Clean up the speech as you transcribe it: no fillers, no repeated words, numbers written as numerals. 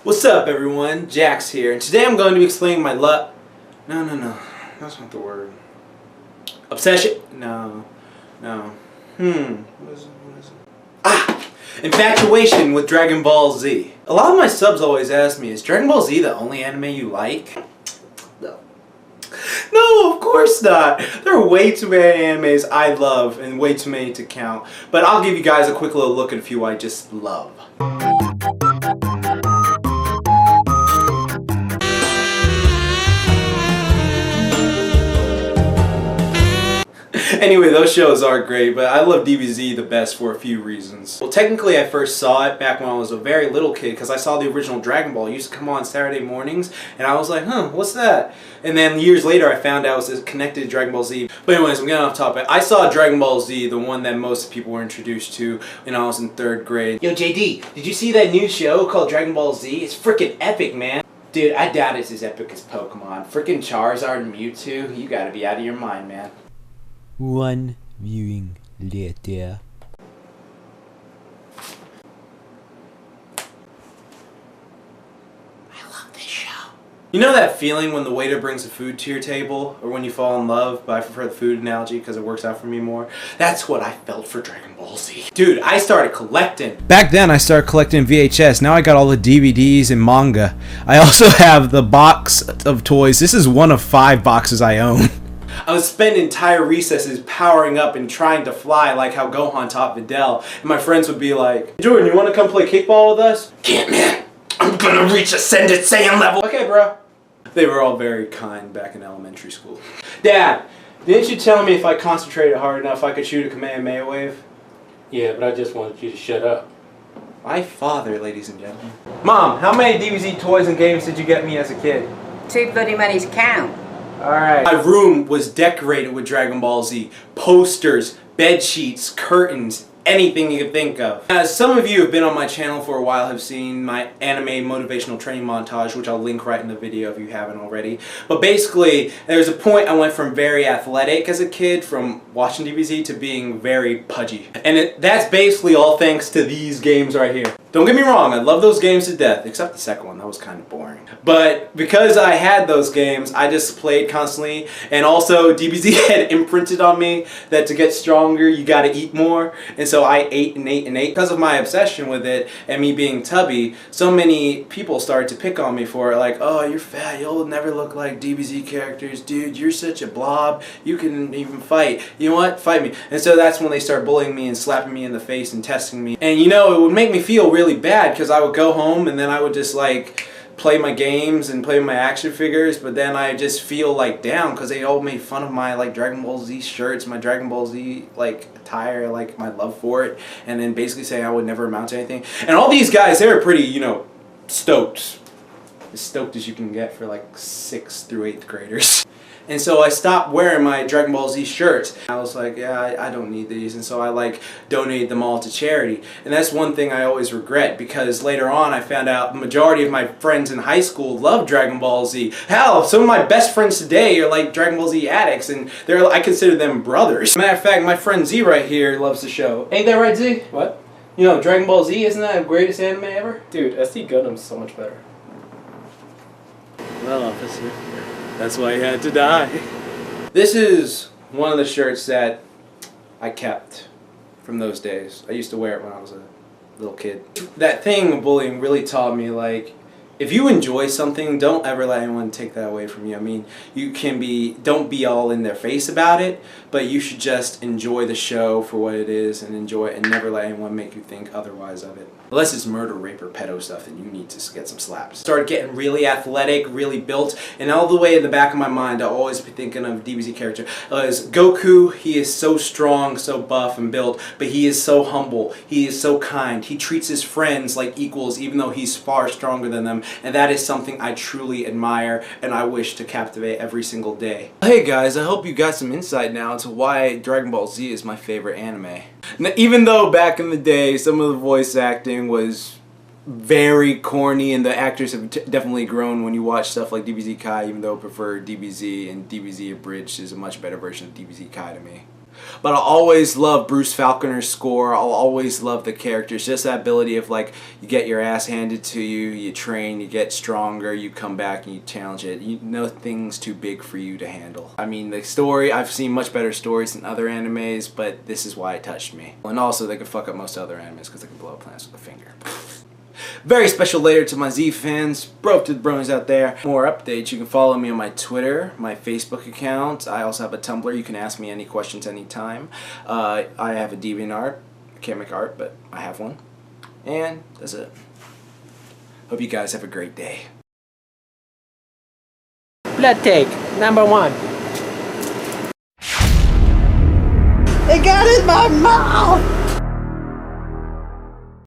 What's up, everyone? Jax here, and today I'm going to explain my No, that's not the word. Obsession? No. What is it? Infatuation with Dragon Ball Z. A lot of my subs always ask me, is Dragon Ball Z the only anime you like? No, of course not. There are way too many animes I love and way too many to count. But I'll give you guys a quick little look at a few I just love. Anyway, those shows are great, but I love DBZ the best for a few reasons. Well, technically I first saw it back when I was a very little kid because I saw the original Dragon Ball. It used to come on Saturday mornings, and I was like, what's that? And then years later I found out it was connected to Dragon Ball Z. But anyways, I'm getting off topic. I saw Dragon Ball Z, the one that most people were introduced to when I was in 3rd grade. Yo, JD, did you see that new show called Dragon Ball Z? It's freaking epic, man. Dude, I doubt it's as epic as Pokemon. Freaking Charizard and Mewtwo, you gotta be out of your mind, man. One viewing later. I love this show. You know that feeling when the waiter brings the food to your table, or when you fall in love, but I prefer the food analogy because it works out for me more? That's what I felt for Dragon Ball Z. Dude, I started collecting. Back then I started collecting VHS, now I got all the DVDs and manga. I also have the box of toys. This is one of 5 boxes I own. I would spend entire recesses powering up and trying to fly like how Gohan taught Videl. And my friends would be like, Jordan, you want to come play kickball with us? Can't, man. I'm gonna reach Ascended Saiyan level. Okay, bro. They were all very kind back in elementary school. Dad, didn't you tell me if I concentrated hard enough I could shoot a Kamehameha wave? Yeah, but I just wanted you to shut up. My father, ladies and gentlemen. Mom, how many DBZ toys and games did you get me as a kid? Too bloody many's count. Alright. My room was decorated with Dragon Ball Z. Posters, bed sheets, curtains, anything you could think of. As some of you have been on my channel for a while have seen my anime motivational training montage, which I'll link right in the video if you haven't already. But basically, there's a point I went from very athletic as a kid, from watching DBZ, to being very pudgy. And that's basically all thanks to these games right here. Don't get me wrong, I love those games to death, except the second one, that was kind of boring. But because I had those games, I just played constantly, and also DBZ had imprinted on me that to get stronger, you gotta eat more, and so I ate and ate and ate. Because of my obsession with it, and me being tubby, so many people started to pick on me for it, like, oh, you're fat, you'll never look like DBZ characters, dude, you're such a blob, you can even fight, you know what, fight me. And so that's when they started bullying me and slapping me in the face and testing me. And you know, it would make me feel really bad because I would go home and then I would just like play my games and play my action figures, but then I just feel like down because they all made fun of my like Dragon Ball Z shirts, my Dragon Ball Z like attire, like my love for it, and then basically saying I would never amount to anything. And all these guys, they were pretty, you know, stoked. As stoked as you can get for like 6th through 8th graders. And so I stopped wearing my Dragon Ball Z shirts. I was like, yeah, I don't need these. And so I like donated them all to charity. And that's one thing I always regret, because later on I found out the majority of my friends in high school love Dragon Ball Z. Hell, some of my best friends today are like Dragon Ball Z addicts, and I consider them brothers. Matter of fact, my friend Z right here loves the show. Ain't that right, Z? What? You know, Dragon Ball Z, isn't that the greatest anime ever? Dude, SD Gundam's so much better. Well, officer, that's why he had to die. This is one of the shirts that I kept from those days. I used to wear it when I was a little kid. That thing of bullying really taught me, like, if you enjoy something, don't ever let anyone take that away from you. I mean, don't be all in their face about it, but you should just enjoy the show for what it is and enjoy it, and never let anyone make you think otherwise of it. Unless it's murder, rape, or pedo stuff, then you need to get some slaps. Started getting really athletic, really built, and all the way in the back of my mind, I'll always be thinking of a DBZ character. As Goku, he is so strong, so buff and built, but he is so humble, he is so kind, he treats his friends like equals even though he's far stronger than them, and that is something I truly admire and I wish to captivate every single day. Hey guys, I hope you got some insight now into why Dragon Ball Z is my favorite anime. Now, even though back in the day some of the voice acting was very corny and the actors have definitely grown when you watch stuff like DBZ Kai, even though I prefer DBZ, and DBZ Abridged is a much better version of DBZ Kai to me. But I'll always love Bruce Falconer's score. I'll always love the characters. Just that ability of like, you get your ass handed to you, you train, you get stronger, you come back and you challenge it. You know things too big for you to handle. I mean, the story, I've seen much better stories than other animes, but this is why it touched me. And also, they can fuck up most other animes because they can blow up planets with a finger. Very special later to my Z fans, bro to the bronies out there. More updates, you can follow me on my Twitter, my Facebook account. I also have a Tumblr, you can ask me any questions anytime. I have a DeviantArt. I can't make art, but I have one. And that's it. Hope you guys have a great day. Blood take, number 1. It got in my mouth!